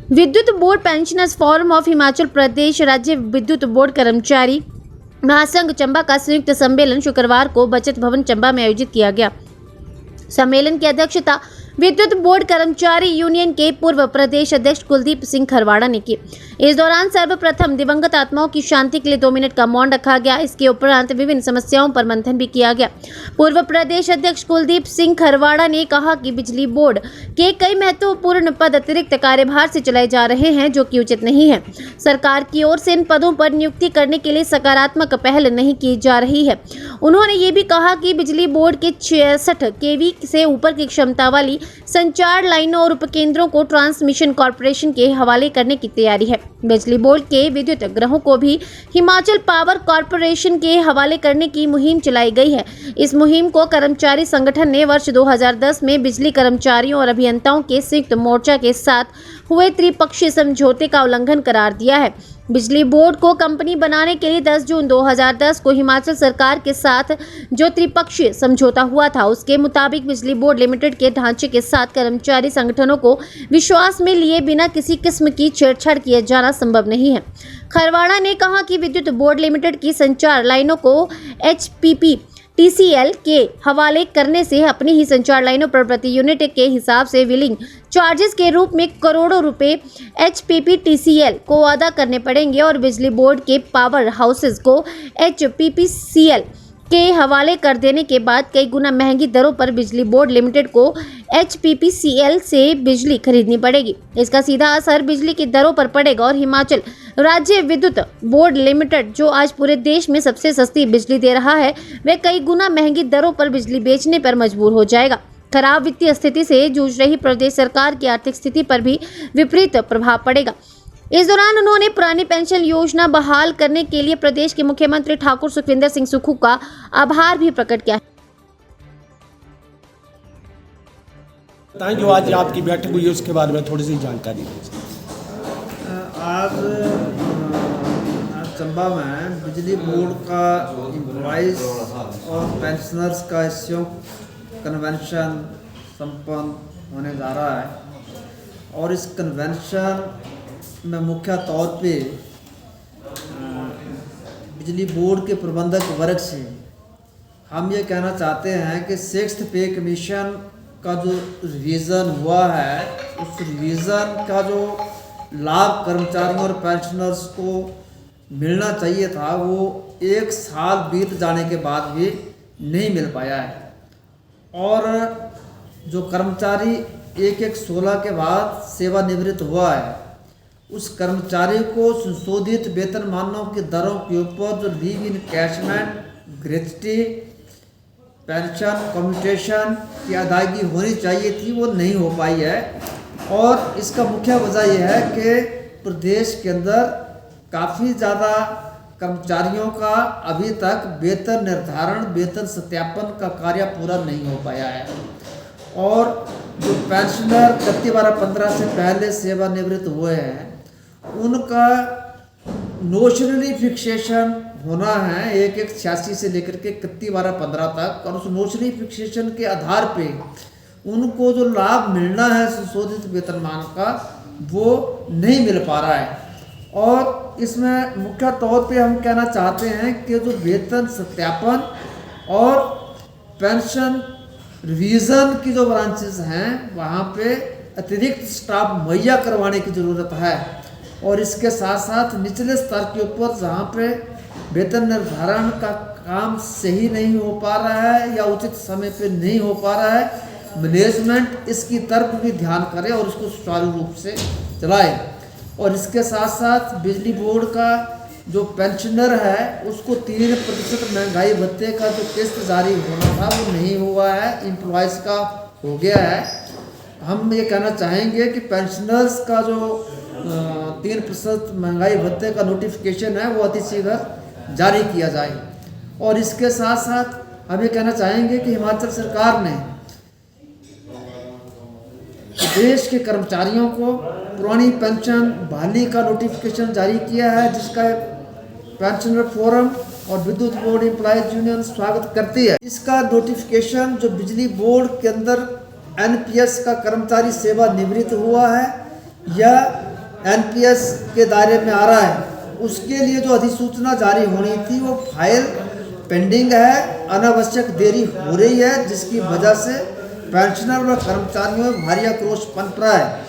विद्युत board pensioners forum of Himachal Pradesh राज्य विद्युत बोर्ड कर्मचारी महासंघ चंबा का संयुक्त सम्मेलन शुक्रवार को बचत भवन चंबा में आयोजित किया गया। सम्मेलन की अध्यक्षता विद्युत बोर्ड कर्मचारी यूनियन के पूर्व प्रदेश अध्यक्ष कुलदीप सिंह खरवाड़ा ने की। इस दौरान सर्वप्रथम दिवंगत आत्माओं की शांति के लिए 2 मिनट का मौन रखा गया। इसके उपरांत विभिन्न समस्याओं पर मंथन भी किया गया। पूर्व प्रदेश अध्यक्ष कुलदीप सिंह खरवाड़ा ने कहा कि बिजली बोर्ड के कई महत्वपूर्ण पद अतिरिक्त कार्यभार से चलाए जा रहे हैं, जो कि उचित नहीं है। सरकार की ओर से इन पदों पर नियुक्ति करने के लिए सकारात्मक पहल नहीं की जा रही है। उन्होंने ये भी कहा कि बिजली बोर्ड के 66 केवी से ऊपर की क्षमता वाली संचार लाइनों और उपकेंद्रों को ट्रांसमिशन कॉर्पोरेशन के हवाले करने की तैयारी है। बिजली बोर्ड के विद्युत ग्रहों को भी हिमाचल पावर कॉर्पोरेशन के हवाले करने की मुहिम चलाई गई है। इस मुहिम को कर्मचारी संगठन ने वर्ष 2010 में बिजली कर्मचारियों और अभियंताओं के संयुक्त मोर्चा के साथ हुए त्रिपक्षीय समझौते का उल्लंघन करार दिया है। बिजली बोर्ड को कंपनी बनाने के लिए 10 जून 2010 को हिमाचल सरकार के साथ जो त्रिपक्षीय समझौता हुआ था, उसके मुताबिक बिजली बोर्ड लिमिटेड के ढांचे के साथ कर्मचारी संगठनों को विश्वास में लिए बिना किसी किस्म की छेड़छाड़ किए जाना संभव नहीं है। खरवाड़ा ने कहा कि विद्युत बोर्ड लिमिटेड की संचार लाइनों को HPP TCL के हवाले करने से अपनी ही संचार लाइनों पर प्रति यूनिट के हिसाब से बिलिंग चार्जेस के रूप में करोड़ों रुपए HPP TCL को अदा करने पड़ेंगे और बिजली बोर्ड के पावर हाउसेस को HPPCL के हवाले कर देने के बाद कई गुना महंगी दरों पर बिजली बोर्ड लिमिटेड को HPPCL से बिजली खरीदनी पड़ेगी। इसका सीधा असर बिजली की दरों पर पड़ेगा और हिमाचल राज्य विद्युत बोर्ड लिमिटेड, जो आज पूरे देश में सबसे सस्ती बिजली दे रहा है, वह कई गुना महंगी दरों पर बिजली बेचने पर मजबूर हो जाएगा। खराब वित्तीय स्थिति से जूझ रही प्रदेश सरकार की आर्थिक स्थिति पर भी विपरीत प्रभाव पड़ेगा। इस दौरान उन्होंने पुरानी पेंशन योजना बहाल करने के लिए प्रदेश के मुख्यमंत्री ठाकुर सुखविंदर सिंह सुक्खू का आभार भी प्रकट किया। जो आज आपकी बैठक हुई है उसके बारे में थोड़ी सी जानकारी दीजिए। आज चंबा में बिजली बोर्ड का एम्प्लॉइज और पेंशनर्स का संयुक्त कन्वेंशन संपन्न होने जा रहा है और इस कन्वेंशन में मुख्य तौर पे बिजली बोर्ड के प्रबंधक वर्ग से हम ये कहना चाहते हैं कि 6th पे कमीशन का जो रिवीजन हुआ है, उस रिवीजन का जो लाभ कर्मचारियों और पेंशनर्स को मिलना चाहिए था, वो 1 साल बीत जाने के बाद भी नहीं मिल पाया है। और जो कर्मचारी 1/1/16 के बाद सेवानिवृत्त हुआ है, उस कर्मचारी को संशोधित वेतनमानों की दरों के ऊपर जो leave encashment, gratuity, pension, commutation की अदायगी होनी चाहिए थी, वो नहीं हो पाई है। और इसका मुख्य वजह यह है कि प्रदेश के अंदर काफ़ी ज़्यादा कर्मचारियों का अभी तक वेतन निर्धारण, वेतन सत्यापन का कार्य पूरा नहीं हो पाया है। और जो पेंशनर 31/12 से पहले सेवानिवृत्त हुए हैं, उनका नोशनली फिक्सेशन होना है 1/1/86 से लेकर के 31/12 तक, और उस नोशनली फिक्सेशन के आधार पे उनको जो लाभ मिलना है संशोधित वेतनमान का, वो नहीं मिल पा रहा है। और इसमें मुख्य तौर पे हम कहना चाहते हैं कि जो वेतन सत्यापन और पेंशन रिवीजन की जो ब्रांचेस हैं, वहाँ पे अतिरिक्त स्टाफ मुहैया करवाने की ज़रूरत है। और इसके साथ साथ निचले स्तर के ऊपर जहाँ पे वेतन निर्धारण का काम सही नहीं हो पा रहा है या उचित समय पे नहीं हो पा रहा है, मैनेजमेंट इसकी तरफ भी ध्यान करे और इसको सुचारू रूप से चलाए। और इसके साथ साथ बिजली बोर्ड का जो पेंशनर है, उसको 3% महंगाई भत्ते का जो किस्त जारी होना था, वो नहीं हुआ है, एम्प्लॉयज़ का हो गया है। हम ये कहना चाहेंगे कि पेंशनर्स का जो 3% महंगाई भत्ते का नोटिफिकेशन है, वो अतिशीघ्र जारी किया जाए। और इसके साथ साथ हम ये कहना चाहेंगे कि हिमाचल सरकार ने देश के कर्मचारियों को पुरानी पेंशन बहाली का नोटिफिकेशन जारी किया है, जिसका पेंशनर फोरम और विद्युत बोर्ड एम्प्लॉयज यूनियन स्वागत करती है। इसका नोटिफिकेशन जो बिजली बोर्ड के अंदर NPS का कर्मचारी सेवानिवृत्त हुआ है या एनपीएस के दायरे में आ रहा है, उसके लिए जो अधिसूचना जारी होनी थी वो फाइल पेंडिंग है, अनावश्यक देरी हो रही है, जिसकी वजह से पेंशनर व कर्मचारियों में भारी आक्रोश पनप रहा है।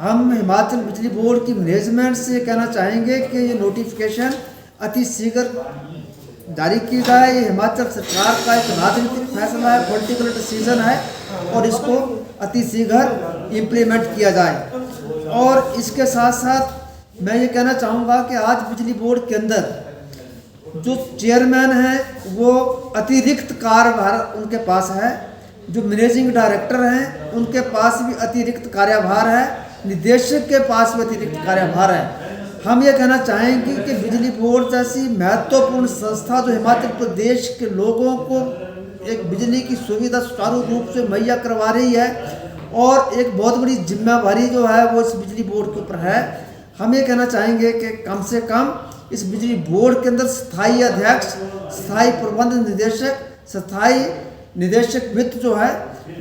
हम हिमाचल बिजली बोर्ड की मैनेजमेंट से कहना चाहेंगे कि ये नोटिफिकेशन अति शीघ्र जारी की जाए। ये हिमाचल सरकार का एक राजनीतिक फैसला है, पॉलिटिकल डिसीजन है, और इसको अति शीघ्र इम्प्लीमेंट किया जाए। और इसके साथ साथ मैं ये कहना चाहूँगा कि आज बिजली बोर्ड के अंदर जो चेयरमैन हैं वो अतिरिक्त कार्यभार उनके पास है, जो मैनेजिंग डायरेक्टर हैं उनके पास भी अतिरिक्त कार्यभार है, निदेशक के पास भी अतिरिक्त कार्यभार है। हम ये कहना चाहेंगे कि बिजली बोर्ड जैसी महत्वपूर्ण संस्था जो हिमाचल प्रदेश के लोगों को एक बिजली की सुविधा सुचारू रूप से मुहैया करवा रही है, और एक बहुत बड़ी जिम्मेवारी जो है वो इस बिजली बोर्ड के ऊपर है। हम ये कहना चाहेंगे कि कम से कम इस बिजली बोर्ड के अंदर स्थायी अध्यक्ष, स्थायी प्रबंध निदेशक, स्थायी निदेशक वित्त जो है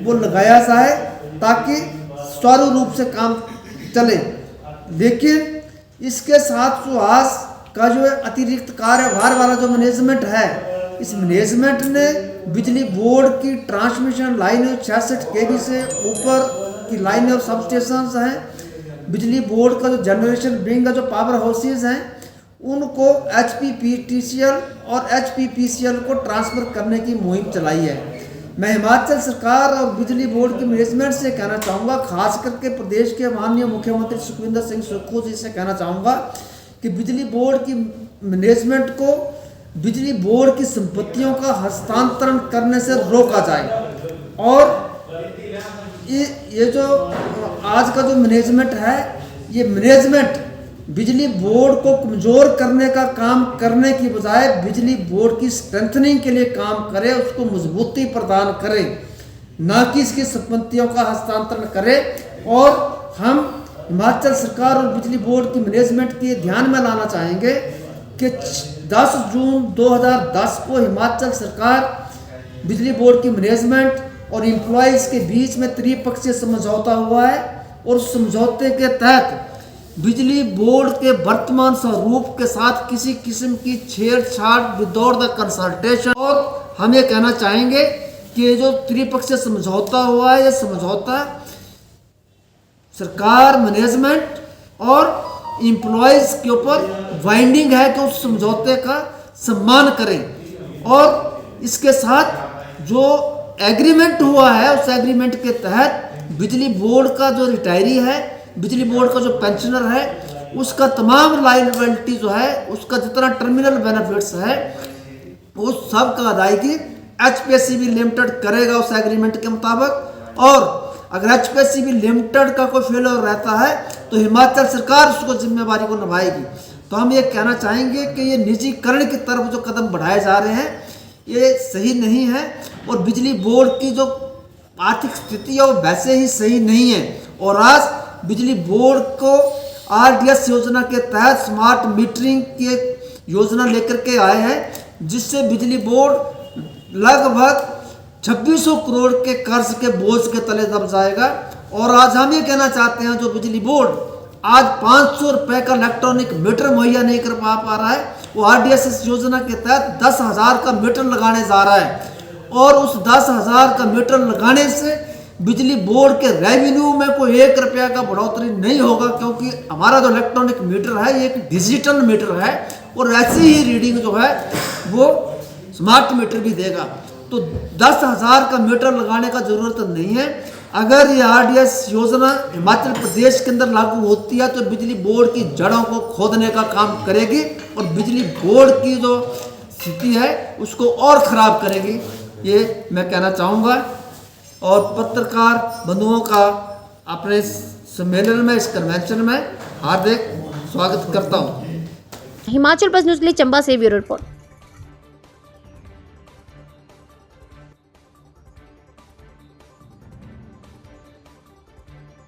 वो लगाया जाए, ताकि सुचारू रूप से काम चले। लेकिन इसके साथ जो आज का जो अतिरिक्त कार्यभार वाला जो मैनेजमेंट है, इस मैनेजमेंट ने बिजली बोर्ड की ट्रांसमिशन लाइन 66 kV से ऊपर की लाइन और सब स्टेशन हैं, बिजली बोर्ड का जो जनरेशन विंग का जो पावर हाउसेज हैं, उनको HPPTCL और HPPCL को ट्रांसफ़र करने की मुहिम चलाई है। मैं हिमाचल सरकार और बिजली बोर्ड की मैनेजमेंट से कहना चाहूँगा, खास करके प्रदेश के माननीय मुख्यमंत्री सुखविंदर सिंह सुक्खू जी से कहना चाहूँगा कि बिजली बोर्ड की मैनेजमेंट को बिजली बोर्ड की संपत्तियों का हस्तांतरण करने से रोका जाए। और ये जो आज का जो मैनेजमेंट है, ये मैनेजमेंट बिजली बोर्ड को कमज़ोर करने का काम करने की बजाय बिजली बोर्ड की स्ट्रेंथनिंग के लिए काम करे, उसको मजबूती प्रदान करे, ना कि इसकी संपत्तियों का हस्तांतरण करे। और हम हिमाचल सरकार और बिजली बोर्ड की मैनेजमेंट के ध्यान में लाना चाहेंगे कि 10 जून 2010 को हिमाचल सरकार बिजली बोर्ड की मैनेजमेंट और एम्प्लॉयज़ के बीच में त्रिपक्षीय समझौता हुआ है, और उस समझौते के तहत बिजली बोर्ड के वर्तमान स्वरूप के साथ किसी किस्म की छेड़छाड़ विदाउट द कंसल्टेशन। और हम ये कहना चाहेंगे कि ये जो त्रिपक्षीय समझौता हुआ है, ये समझौता सरकार, मैनेजमेंट और एम्प्लॉयज़ के ऊपर बाइंडिंग है कि उस समझौते का सम्मान करें। और इसके साथ जो एग्रीमेंट हुआ है, उस एग्रीमेंट के तहत बिजली बोर्ड का जो रिटायरी है, बिजली बोर्ड का जो पेंशनर है, उसका तमाम लायबिलिटी जो है, उसका जितना टर्मिनल बेनिफिट्स है, उस सब का अदायगी HPSCB लिमिटेड करेगा उस एग्रीमेंट के मुताबिक। और अगर HPSCB लिमिटेड का कोई फेलियर रहता है तो हिमाचल सरकार उसको जिम्मेवारी को निभाएगी। तो हम ये कहना चाहेंगे कि ये निजीकरण की तरफ जो कदम बढ़ाए जा रहे हैं, ये सही नहीं है, और बिजली बोर्ड की जो आर्थिक स्थिति है वो वैसे ही सही नहीं है। और आज बिजली बोर्ड को RDS योजना के तहत स्मार्ट मीटरिंग की योजना लेकर के आए हैं, जिससे बिजली बोर्ड लगभग 2600 करोड़ के कर्ज के बोझ के तले दब जाएगा। और आज हम ये कहना चाहते हैं, जो बिजली बोर्ड आज 500 रुपये का इलेक्ट्रॉनिक मीटर मुहैया नहीं कर पा रहा है, वो RDS योजना के तहत 10,000 का मीटर लगाने जा रहा है। और उस 10,000 का मीटर लगाने से बिजली बोर्ड के रेवेन्यू में कोई 1 रुपया का बढ़ोतरी नहीं होगा, क्योंकि हमारा जो इलेक्ट्रॉनिक मीटर है ये एक डिजिटल मीटर है, और ऐसी ही रीडिंग जो है वो स्मार्ट मीटर भी देगा। तो 10,000 का मीटर लगाने का ज़रूरत नहीं है। अगर ये RDS योजना हिमाचल प्रदेश के अंदर लागू होती है तो बिजली बोर्ड की जड़ों को खोदने का काम करेगी, और बिजली बोर्ड की जो स्थिति है उसको और ख़राब करेगी, ये मैं कहना चाहूँगा। और पत्रकार बंधुओं का अपने सम्मेलन में, इस कन्वेंशन में हार्दिक स्वागत करता हूँ। हिमाचल प्लस न्यूज़ के लिए चंबा से ब्यूरो रिपोर्ट।